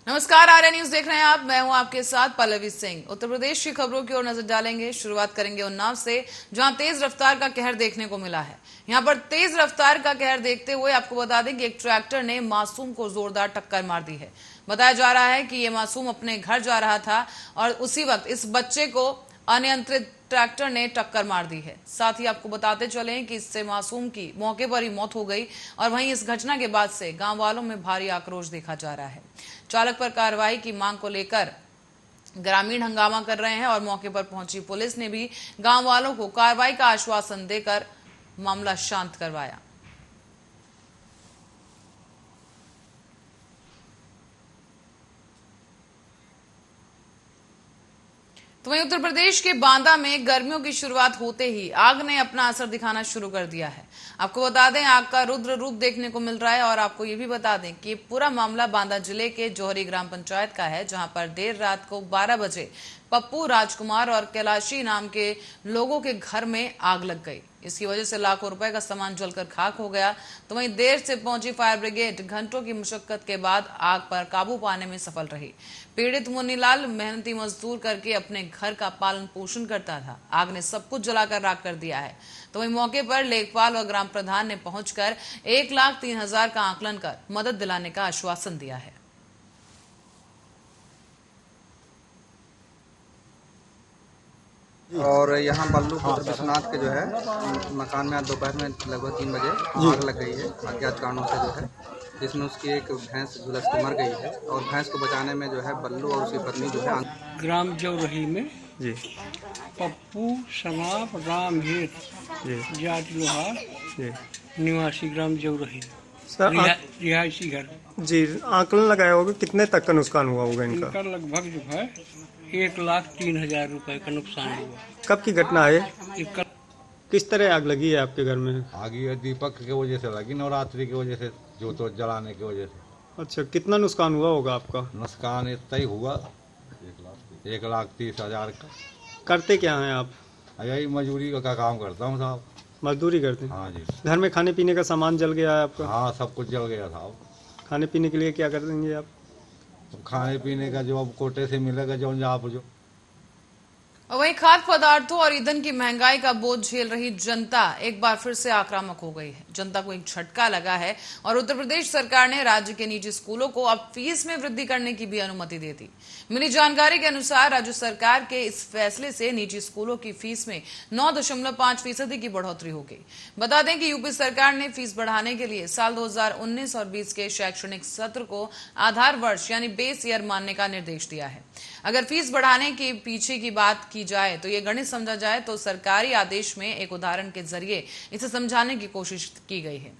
नमस्कार, आर्या न्यूज देख रहे हैं आप। मैं हूं आपके साथ पल्लवी सिंह। उत्तर प्रदेश की खबरों की ओर नजर डालेंगे। शुरुआत करेंगे उन्नाव से, जहां तेज रफ्तार का कहर देखने को मिला है। यहां पर तेज रफ्तार का कहर देखते हुए आपको बता दें कि एक ट्रैक्टर ने मासूम को जोरदार टक्कर मार दी है। बताया जा रहा है कि ये मासूम अपने घर जा रहा था और उसी वक्त इस बच्चे को अनियंत्रित ट्रैक्टर ने टक्कर मार दी है। साथ ही आपको बताते चले कि इससे मासूम की मौके पर ही मौत हो गई और वहीं इस घटना के बाद से गांव वालों में भारी आक्रोश देखा जा रहा है। चालक पर कार्रवाई की मांग को लेकर ग्रामीण हंगामा कर रहे हैं और मौके पर पहुंची पुलिस ने भी गांव वालों को कार्रवाई का आश्वासन देकर मामला शांत करवाया। तो वहीं उत्तर प्रदेश के बांदा में गर्मियों की शुरुआत होते ही आग ने अपना असर दिखाना शुरू कर दिया है। आपको बता दें, आग का रुद्र रूप देखने को मिल रहा है और आपको ये भी बता दें कि पूरा मामला बांदा जिले के जौहरी ग्राम पंचायत का है, जहां पर देर रात को 12 बजे पप्पू, राजकुमार और कैलाशी नाम के लोगों के घर में आग लग गई। इसकी वजह से लाखों रुपए का सामान जलकर खाक हो गया। तो वहीं देर से पहुंची फायर ब्रिगेड घंटों की मुशक्कत के बाद आग पर काबू पाने में सफल रही। पीड़ित मुन्नीलाल मेहनती मजदूर करके अपने घर का पालन पोषण करता था। आग ने सब कुछ जलाकर राख कर दिया है। तो वहीं मौके पर लेखपाल और ग्राम प्रधान ने पहुंचकर 1,03,000 का आकलन कर मदद दिलाने का आश्वासन दिया है। और यहाँ बल्लू पुत्र विश्वनाथ के जो है मकान में आज दोपहर में लगभग 3 बजे आग लग गई है अज्ञात कारणों से जो है, जिसमें उसकी एक भैंस झुलस के मर गई है और भैंस को बचाने में जो है बल्लू और उसकी पत्नी जो है ग्राम जौरही में जी पप्पू सनाप राम हित जी जाट लोहार जी निवासी ग्राम जौरही सर रिहायशी घर। जी आकलन लगाया होगा कितने तक का नुकसान हुआ होगा इनका? इनका लगभग जो है 1,03,000 रुपए का नुकसान हुआ। कब की घटना है? इसका किस तरह आग लगी है आपके घर में? आग ये दीपक की वजह से लगी, नवरात्रि की वजह से, जोत जलाने की वजह से। अच्छा, कितना नुकसान हुआ होगा आपका? नुकसान इतना ही हुआ 1,30,000 का। करते क्या हैं आप? यही मजदूरी का काम करता हूँ साहब। मजदूरी करते हैं? हाँ जी। घर में खाने पीने का सामान जल गया है आपका? हाँ, सब कुछ जल गया साहब। खाने पीने के लिए क्या कर देंगे आप? तो खाने पीने का जो अब कोटे से मिलेगा जो आप जो। और वहीं खाद्य पदार्थों और ईंधन की महंगाई का बोझ झेल रही जनता एक बार फिर से आक्रामक हो गई है। जनता को एक झटका लगा है और उत्तर प्रदेश सरकार ने राज्य के निजी स्कूलों को अब फीस में वृद्धि करने की भी अनुमति दे दी। मिली जानकारी के अनुसार राज्य सरकार के इस फैसले से निजी स्कूलों की फीस में 9.5% की बढ़ोतरी हो गई। बता दें कि यूपी सरकार ने फीस बढ़ाने के लिए साल 2019 और 20 के शैक्षणिक सत्र को आधार वर्ष यानी बेस ईयर मानने का निर्देश दिया है। अगर फीस बढ़ाने के पीछे की बात की जाए तो ये गणित समझा जाए तो सरकारी आदेश में एक उदाहरण के जरिए इसे समझाने की कोशिश की गई है।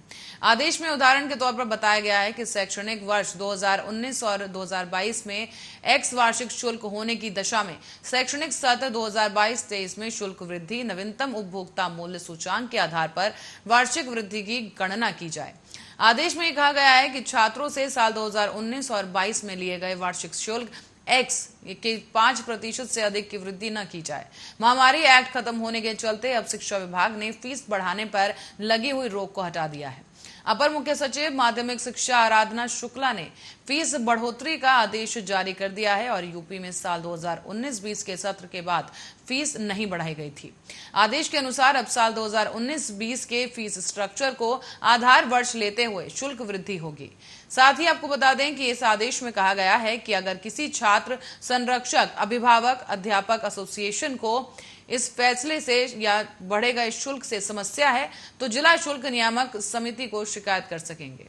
आदेश में उदाहरण के तौर पर बताया गया है कि शैक्षणिक वर्ष 2019 और 2022 में एक्स वार्षिक शुल्क होने की दशा में शैक्षणिक सत्र 2022-23 में शुल्क वृद्धि नवीनतम उपभोक्ता मूल्य सूचांक के आधार पर वार्षिक वृद्धि की गणना की जाए। आदेश में कहा गया है कि छात्रों से साल 2019 और 22 में लिए गए वार्षिक शुल्क एक्स के 5% से अधिक की वृद्धि न की जाए। महामारी एक्ट खत्म होने के चलते अब शिक्षा विभाग ने फीस बढ़ाने पर लगी हुई रोक को हटा दिया है। अपर मुख्य सचिव माध्यमिक शिक्षा आराधना शुक्ला ने फीस बढ़ोतरी का आदेश जारी कर दिया है और यूपी में साल 2019-20 के सत्र के बाद फीस नहीं बढ़ाई गई थी। आदेश के अनुसार अब साल 2019-20 के फीस स्ट्रक्चर को आधार वर्ष लेते हुए शुल्क वृद्धि होगी। साथ ही आपको बता दें कि इस आदेश में कहा गया है कि अगर किसी छात्र संरक्षक अभिभावक अध्यापक एसोसिएशन को इस फैसले से या बढ़े गए शुल्क से समस्या है तो जिला शुल्क नियामक समिति को शिकायत कर सकेंगे।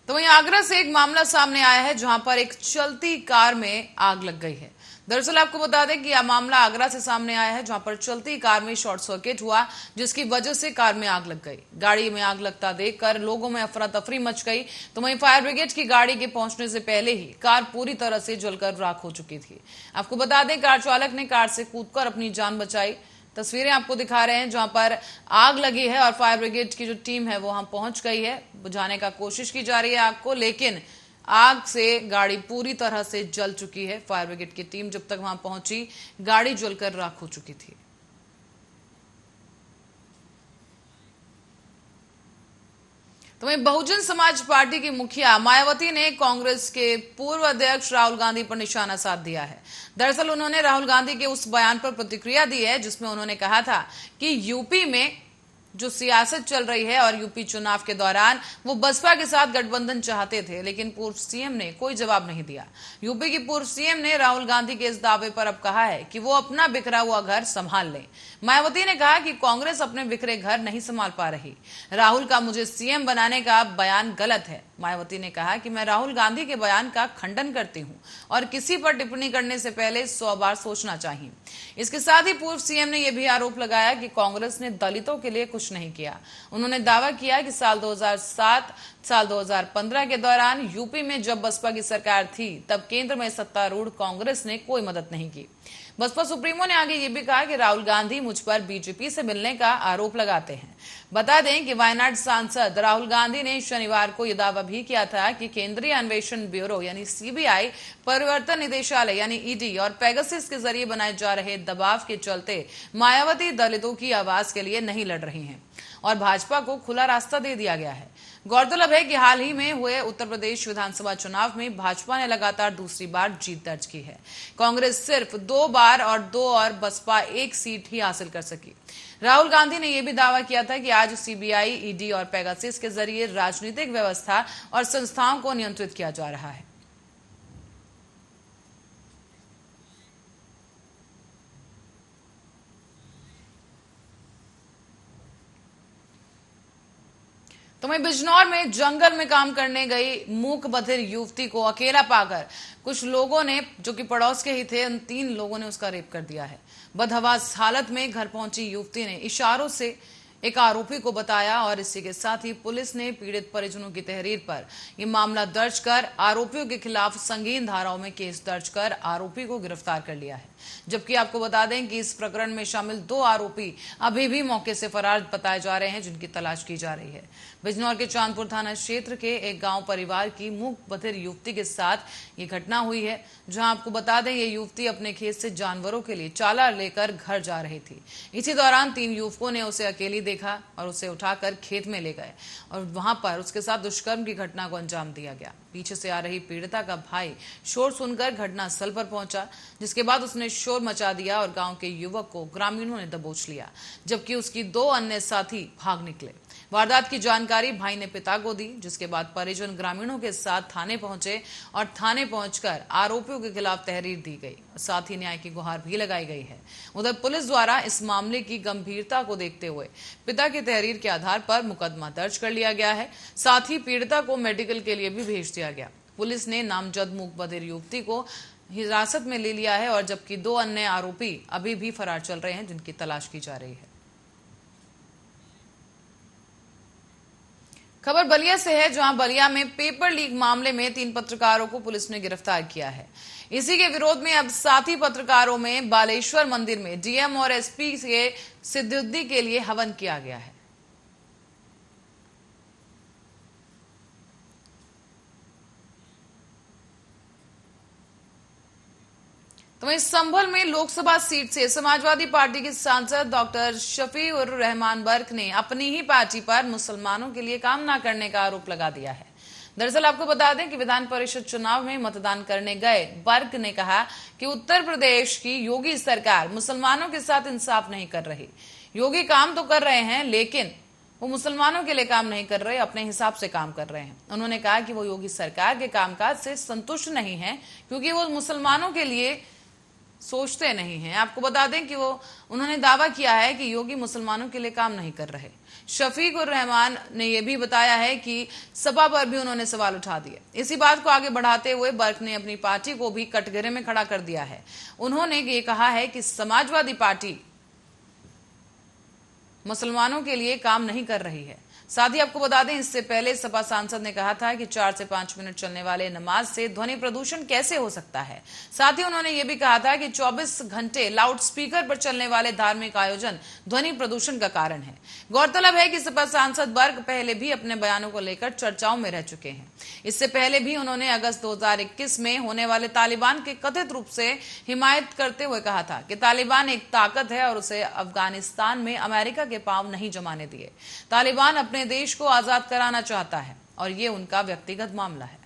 तो वहीं आगरा से एक मामला सामने आया है जहां पर एक चलती कार में आग लग गई है। दरअसल आपको बता दें कि यह मामला आगरा से सामने आया है जहां पर चलती कार में शॉर्ट सर्किट हुआ जिसकी वजह से कार में आग लग गई। गाड़ी में आग लगता देखकर लोगों में अफरा तफरी मच गई। तो वहीं फायर ब्रिगेड की गाड़ी के पहुंचने से पहले ही कार पूरी तरह से जलकर राख हो चुकी थी। आपको बता दें कार चालक ने कार से कूदकर अपनी जान बचाई। तस्वीरें आपको दिखा रहे हैं जहां पर आग लगी है और फायर ब्रिगेड की जो टीम है वो वहां पहुंच गई है। बुझाने का कोशिश की जा रही है आग को, लेकिन आग से गाड़ी पूरी तरह से जल चुकी है। फायर ब्रिगेड की टीम जब तक वहां पहुंची गाड़ी जलकर राख हो चुकी थी। तो वहीं बहुजन समाज पार्टी की मुखिया मायावती ने कांग्रेस के पूर्व अध्यक्ष राहुल गांधी पर निशाना साध दिया है। दरअसल उन्होंने राहुल गांधी के उस बयान पर प्रतिक्रिया दी है जिसमें उन्होंने कहा था कि यूपी में जो सियासत चल रही है और यूपी चुनाव के दौरान वो बसपा के साथ गठबंधन चाहते थे, लेकिन पूर्व सीएम ने कोई जवाब नहीं दिया। यूपी की पूर्व सीएम ने राहुल गांधी के इस दावे पर अब कहा है कि वो अपना बिखरा हुआ घर संभाल लें। मायावती ने कहा कि कांग्रेस अपने बिखरे घर नहीं संभाल पा रही। राहुल का मुझे सीएम बनाने का बयान गलत है। मायावती ने कहा कि मैं राहुल गांधी के बयान का खंडन करती हूं और किसी पर टिप्पणी करने से पहले 100 बार सोचना चाहिए। इसके साथ ही पूर्व सीएम ने यह भी आरोप लगाया कि कांग्रेस ने दलितों के लिए कुछ नहीं किया। उन्होंने दावा किया कि साल 2007 साल 2015 के दौरान यूपी में जब बसपा की सरकार थी तब केंद्र में सत्तारूढ़ कांग्रेस ने कोई मदद नहीं की। बसपा सुप्रीमो ने आगे ये भी कहा कि राहुल गांधी मुझ पर बीजेपी से मिलने का आरोप लगाते हैं। बता दें कि वायनाड सांसद राहुल गांधी ने शनिवार को यह दावा भी किया था कि केंद्रीय अन्वेषण ब्यूरो यानी सीबीआई, परिवर्तन निदेशालय यानी ईडी और पेगासस के जरिए बनाए जा रहे दबाव के चलते मायावती दलितों की आवाज के लिए नहीं लड़ रही हैं और भाजपा को खुला रास्ता दे दिया गया है। गौरतलब है कि हाल ही में हुए उत्तर प्रदेश विधानसभा चुनाव में भाजपा ने लगातार दूसरी बार जीत दर्ज की है। कांग्रेस सिर्फ 2 बार और बसपा 1 सीट ही हासिल कर सकी। राहुल गांधी ने यह भी दावा किया था कि आज सीबीआई, ईडी और पेगासस के जरिए राजनीतिक व्यवस्था और संस्थाओं को नियंत्रित किया जा रहा है। तो वहीं बिजनौर में जंगल में काम करने गई मूक बधिर युवती को अकेला पाकर कुछ लोगों ने, जो कि पड़ोस के ही थे, उन 3 लोगों ने उसका रेप कर दिया है। बदहवास हालत में घर पहुंची युवती ने इशारों से एक आरोपी को बताया और इसी के साथ ही पुलिस ने पीड़ित परिजनों की तहरीर पर यह मामला दर्ज कर आरोपियों के खिलाफ संगीन धाराओं में केस दर्ज कर आरोपी को गिरफ्तार कर लिया है। जबकि आपको बता दें कि इस प्रकरण में शामिल 2 आरोपी अभी भी मौके से फरार बताए जा रहे हैं, जिनकी तलाश की जा रही है। बिजनौर के चांदपुर थाना क्षेत्र के एक गांव परिवार की मूक बधिर युवती के साथ ये घटना हुई है, जहां आपको बता दें ये युवती अपने खेत से जानवरों के लिए चाला लेकर घर जा रही थी। इसी दौरान 3 युवकों ने उसे अकेली देखा और उसे उठाकर खेत में ले गए और वहां पर उसके साथ दुष्कर्म की घटना को अंजाम दिया गया। पीछे से आ रही पीड़िता का भाई शोर सुनकर घटनास्थल पर पहुंचा, जिसके बाद उसने शोर मचा दिया और गांव के युवक को ग्रामीणों ने दबोच लिया, जबकि उसकी 2 अन्य साथी भाग निकले। वारदात की जानकारी भाई ने पिता को दी, जिसके बाद परिजन ग्रामीणों के साथ थाने पहुंचे और थाने पहुंचकर आरोपियों के खिलाफ तहरीर दी गई, साथ ही न्याय की गुहार भी लगाई गई है। उधर पुलिस द्वारा इस मामले की गंभीरता को देखते हुए पिता की तहरीर के आधार पर मुकदमा दर्ज कर लिया गया है। साथ ही पीड़िता को मेडिकल के लिए भी भेज दिया गया। पुलिस ने नामजद मूक बधिर युवती को हिरासत में ले लिया है और जबकि 2 अन्य आरोपी अभी भी फरार चल रहे हैं, जिनकी तलाश की जा रही है। खबर बलिया से है, जहां बलिया में पेपर लीक मामले में 3 पत्रकारों को पुलिस ने गिरफ्तार किया है। इसी के विरोध में अब साथी पत्रकारों में बालेश्वर मंदिर में डीएम और एसपी के सिद्धि के लिए हवन किया गया है। तो वहीं संभल में लोकसभा सीट से समाजवादी पार्टी के सांसद डॉक्टर शफीउर रहमान बर्क ने अपनी ही पार्टी पर मुसलमानों के लिए काम न करने का आरोप लगा दिया है। दरअसल आपको बता दें कि विधान परिषद चुनाव में मतदान करने गए बर्क ने कहा कि उत्तर प्रदेश की योगी सरकार मुसलमानों के साथ इंसाफ नहीं कर रही। योगी काम तो कर रहे हैं, लेकिन वो मुसलमानों के लिए काम नहीं कर रहे, अपने हिसाब से काम कर रहे हैं। उन्होंने कहा कि वो योगी सरकार के कामकाज से संतुष्ट नहीं है, क्योंकि वो मुसलमानों के लिए सोचते नहीं हैं। आपको बता दें कि उन्होंने दावा किया है कि योगी मुसलमानों के लिए काम नहीं कर रहे। शफीकुर रहमान ने यह भी बताया है कि सभा पर भी उन्होंने सवाल उठा दिए। इसी बात को आगे बढ़ाते हुए बर्क ने अपनी पार्टी को भी कटघरे में खड़ा कर दिया है। उन्होंने ये कहा है कि समाजवादी पार्टी मुसलमानों के लिए काम नहीं कर रही है। साथ ही आपको बता दें, इससे पहले सपा सांसद ने कहा था कि 4 से 5 मिनट चलने वाले नमाज से ध्वनि प्रदूषण कैसे हो सकता है। साथ ही उन्होंने ये भी कहा था कि 24 घंटे लाउड स्पीकर पर चलने वाले धार्मिक आयोजन ध्वनि प्रदूषण का कारण है। गौरतलब है कि सपा सांसद बर्क पहले भी अपने बयानों को लेकर चर्चाओं में रह चुके हैं। इससे पहले भी उन्होंने अगस्त 2021 में होने वाले तालिबान के कथित रूप से हिमायत करते हुए कहा था कि तालिबान एक ताकत है और उसे अफगानिस्तान में अमेरिका के पांव नहीं जमाने दिए। तालिबान अपने देश को आजाद कराना चाहता है और ये उनका व्यक्तिगत मामला है।